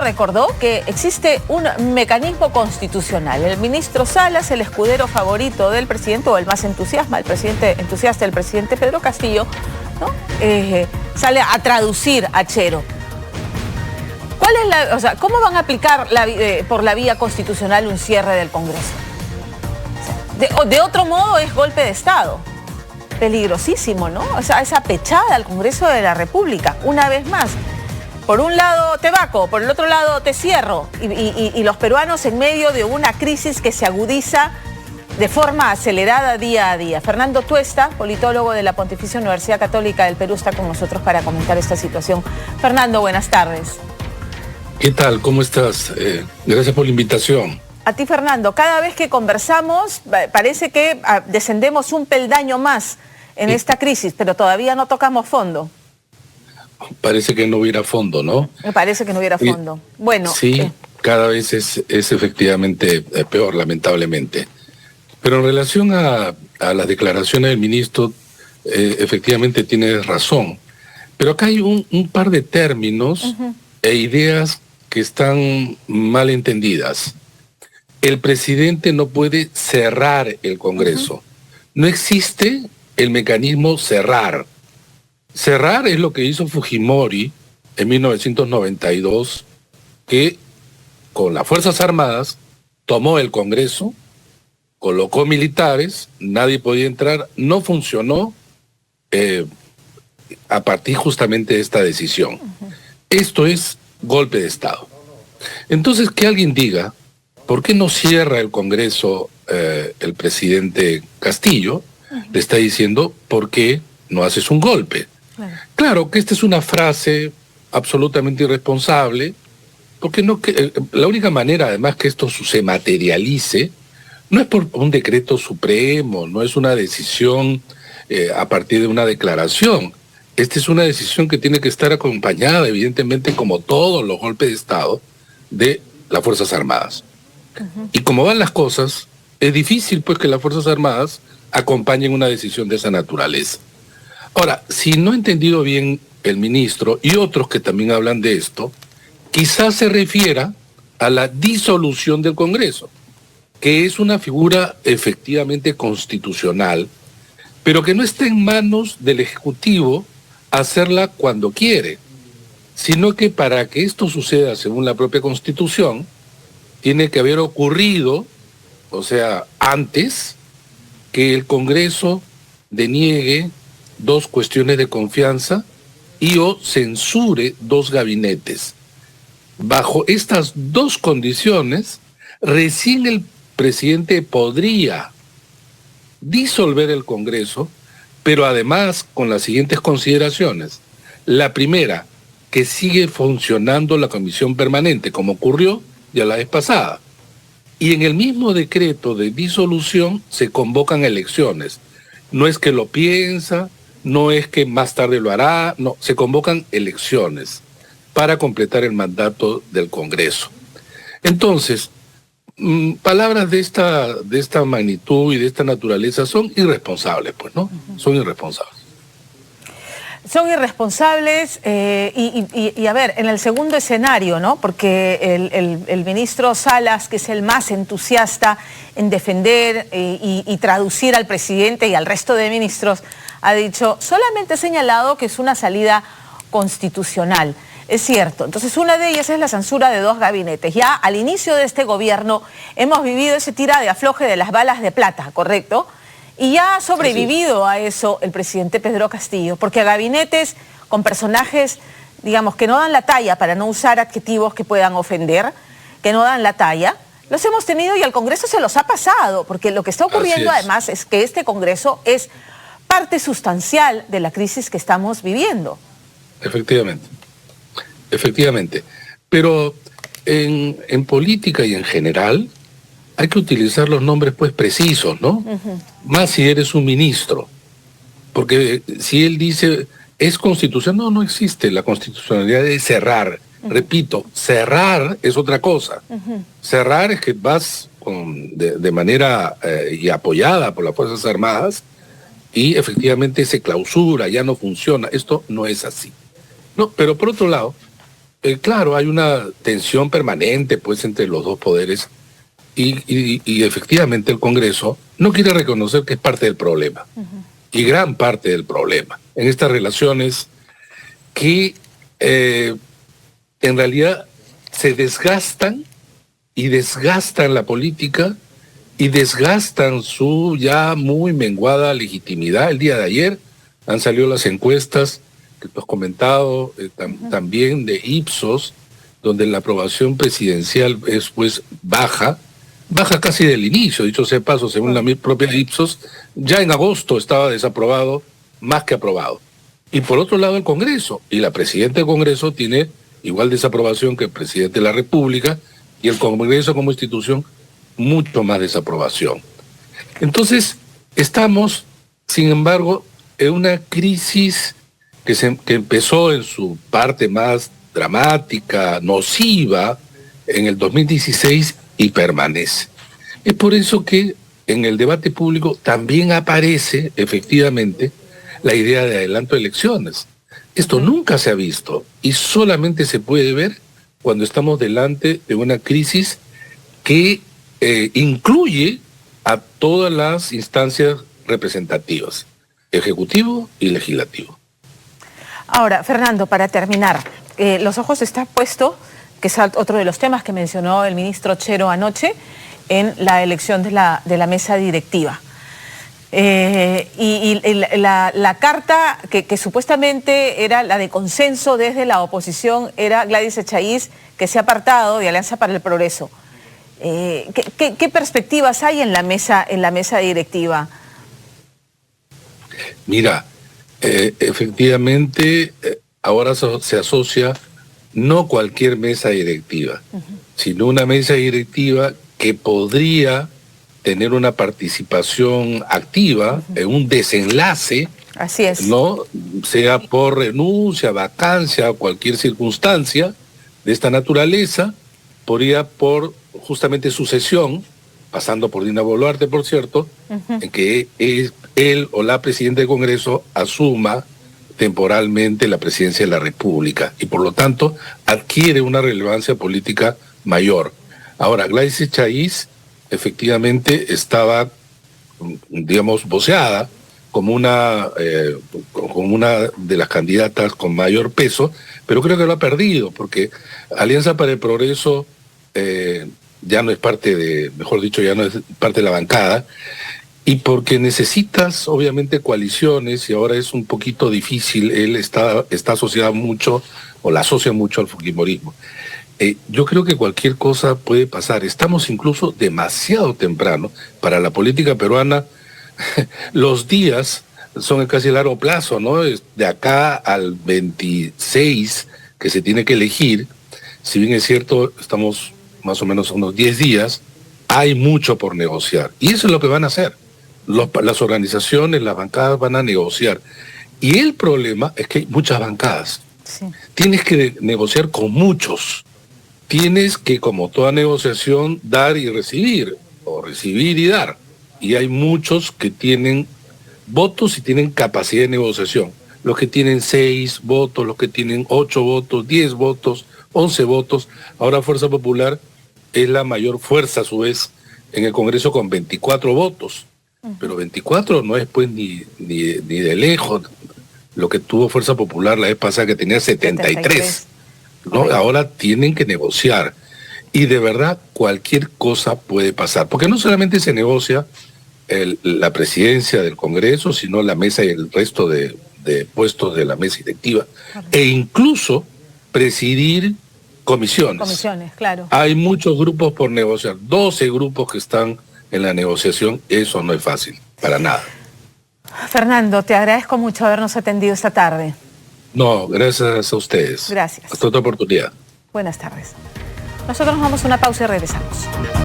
Recordó que existe un mecanismo constitucional. El ministro Salas, el escudero favorito del presidente, o el más entusiasta del presidente Pedro Castillo, ¿no? Sale a traducir a Chero. ¿Cuál es ¿cómo van a aplicar por la vía constitucional un cierre del Congreso? De otro modo es golpe de Estado. Peligrosísimo, ¿no? O sea, esa pechada al Congreso de la República, una vez más. Por un lado te vaco, por el otro lado te cierro. Y los peruanos en medio de una crisis que se agudiza de forma acelerada día a día. Fernando Tuesta, politólogo de la Pontificia Universidad Católica del Perú, está con nosotros para comentar esta situación. Fernando, buenas tardes. ¿Qué tal? ¿Cómo estás? Gracias por la invitación. A ti, Fernando. Cada vez que conversamos parece que descendemos un peldaño más en esta crisis, pero todavía no tocamos fondo. Parece que no hubiera fondo, ¿no? Me parece que no hubiera fondo. Bueno. Sí, cada vez es efectivamente peor, lamentablemente. Pero en relación a las declaraciones del ministro, efectivamente tienes razón. Pero acá hay un par de términos e ideas que están mal entendidas. El presidente no puede cerrar el Congreso. No existe el mecanismo cerrar. Cerrar es lo que hizo Fujimori en 1992, que con las Fuerzas Armadas tomó el Congreso, colocó militares, nadie podía entrar, no funcionó a partir justamente de esta decisión. Esto es golpe de Estado. Entonces, que alguien diga, ¿por qué no cierra el Congreso el presidente Castillo? Le está diciendo, ¿por qué no haces un golpe? Claro que esta es una frase absolutamente irresponsable, porque la única manera, además, que esto se materialice, no es por un decreto supremo, no es una decisión a partir de una declaración. Esta es una decisión que tiene que estar acompañada, evidentemente, como todos los golpes de Estado, de las Fuerzas Armadas. Y como van las cosas, es difícil pues que las Fuerzas Armadas acompañen una decisión de esa naturaleza. Ahora, si no he entendido bien el ministro y otros que también hablan de esto, quizás se refiera a la disolución del Congreso, que es una figura efectivamente constitucional, pero que no está en manos del Ejecutivo hacerla cuando quiere, sino que para que esto suceda según la propia Constitución, tiene que haber ocurrido, o sea, antes que el Congreso deniegue 2 cuestiones de confianza y o censure 2 gabinetes. Bajo estas 2 condiciones, recién el presidente podría disolver el Congreso, pero además con las siguientes consideraciones. La primera, que sigue funcionando la comisión permanente, como ocurrió ya la vez pasada. Y en el mismo decreto de disolución se convocan elecciones. No es que lo piensa, no es que más tarde lo hará, no, se convocan elecciones para completar el mandato del Congreso. Entonces, palabras de esta magnitud y de esta naturaleza son irresponsables, pues, ¿no? Son irresponsables. Son irresponsables y a ver, en el segundo escenario, ¿no? Porque el ministro Salas, que es el más entusiasta en defender y traducir al presidente y al resto de ministros, ha dicho, solamente ha señalado que es una salida constitucional. Es cierto. Entonces, una de ellas es la censura de 2 gabinetes. Ya al inicio de este gobierno hemos vivido ese tira de afloje de las balas de plata, ¿correcto? Y ya ha sobrevivido a eso el presidente Pedro Castillo, porque gabinetes con personajes, digamos, que no dan la talla, para no usar adjetivos que puedan ofender, que no dan la talla, los hemos tenido y al Congreso se los ha pasado, porque lo que está ocurriendo además es que este Congreso es parte sustancial de la crisis que estamos viviendo. Efectivamente, efectivamente. Pero en política y en general hay que utilizar los nombres pues precisos, ¿no? Más si eres un ministro. Porque si él dice, es constitución, no existe la constitucionalidad de cerrar. Repito, cerrar es otra cosa. Cerrar es que vas de manera y apoyada por las Fuerzas Armadas y efectivamente se clausura, ya no funciona. Esto no es así. No, pero por otro lado, claro, hay una tensión permanente pues entre los dos poderes y efectivamente el Congreso no quiere reconocer que es parte del problema y gran parte del problema en estas relaciones que en realidad se desgastan y desgastan la política y desgastan su ya muy menguada legitimidad. El día de ayer han salido las encuestas que tú has comentado, también de Ipsos, donde la aprobación presidencial es pues baja casi del inicio, dicho sea de paso, según la propia Ipsos, ya en agosto estaba desaprobado más que aprobado. Y por otro lado el Congreso, y la presidenta del Congreso tiene igual desaprobación que el presidente de la República, y el Congreso como institución mucho más desaprobación. Entonces, estamos, sin embargo, en una crisis que empezó en su parte más dramática, nociva, en el 2016 y permanece. Es por eso que en el debate público también aparece, efectivamente, la idea de adelanto de elecciones. Esto nunca se ha visto y solamente se puede ver cuando estamos delante de una crisis que incluye a todas las instancias representativas, ejecutivo y legislativo. Ahora, Fernando, para terminar, los ojos están puestos, que es otro de los temas que mencionó el ministro Chero anoche, en la elección de la mesa directiva. La carta que supuestamente era la de consenso desde la oposición era Gladys Echaíz, que se ha apartado de Alianza para el Progreso. ¿Qué perspectivas hay en la mesa directiva? Mira, efectivamente, ahora se asocia no cualquier mesa directiva, sino una mesa directiva que podría tener una participación activa en un desenlace, así es, ¿no? Sea por renuncia, vacancia, cualquier circunstancia de esta naturaleza, podría por justamente sucesión, pasando por Dina Boluarte, por cierto, en que él o la presidenta del Congreso asuma temporalmente la presidencia de la República y por lo tanto adquiere una relevancia política mayor. Ahora, Gladys Echaíz efectivamente estaba, digamos, voceada como una de las candidatas con mayor peso, pero creo que lo ha perdido, porque Alianza para el Progreso ya no es parte de, mejor dicho, ya no es parte de la bancada, y porque necesitas, obviamente, coaliciones, y ahora es un poquito difícil, él está asociado mucho, o la asocia mucho al fujimorismo. Yo creo que cualquier cosa puede pasar. Estamos incluso demasiado temprano para la política peruana. Los días son casi a largo plazo, ¿no? De acá al 26 que se tiene que elegir, si bien es cierto, estamos más o menos a unos 10 días, hay mucho por negociar. Y eso es lo que van a hacer. Las organizaciones, las bancadas van a negociar. Y el problema es que hay muchas bancadas. Sí. Tienes que negociar con muchos. Tienes que, como toda negociación, dar y recibir, o recibir y dar. Y hay muchos que tienen votos y tienen capacidad de negociación. Los que tienen 6 votos, los que tienen 8 votos, 10 votos, 11 votos. Ahora Fuerza Popular es la mayor fuerza, a su vez, en el Congreso con 24 votos. Pero 24 no es pues ni de lejos lo que tuvo Fuerza Popular la vez pasada, que tenía 73. ¿No? Ahora tienen que negociar. Y de verdad cualquier cosa puede pasar. Porque no solamente se negocia la presidencia del Congreso, sino la mesa y el resto de puestos de la mesa directiva. E incluso presidir comisiones. Comisiones, claro. Hay muchos grupos por negociar. 12 grupos que están en la negociación. Eso no es fácil, para nada. Fernando, te agradezco mucho habernos atendido esta tarde. No, gracias a ustedes. Gracias. Hasta otra oportunidad. Buenas tardes. Nosotros nos vamos a una pausa y regresamos.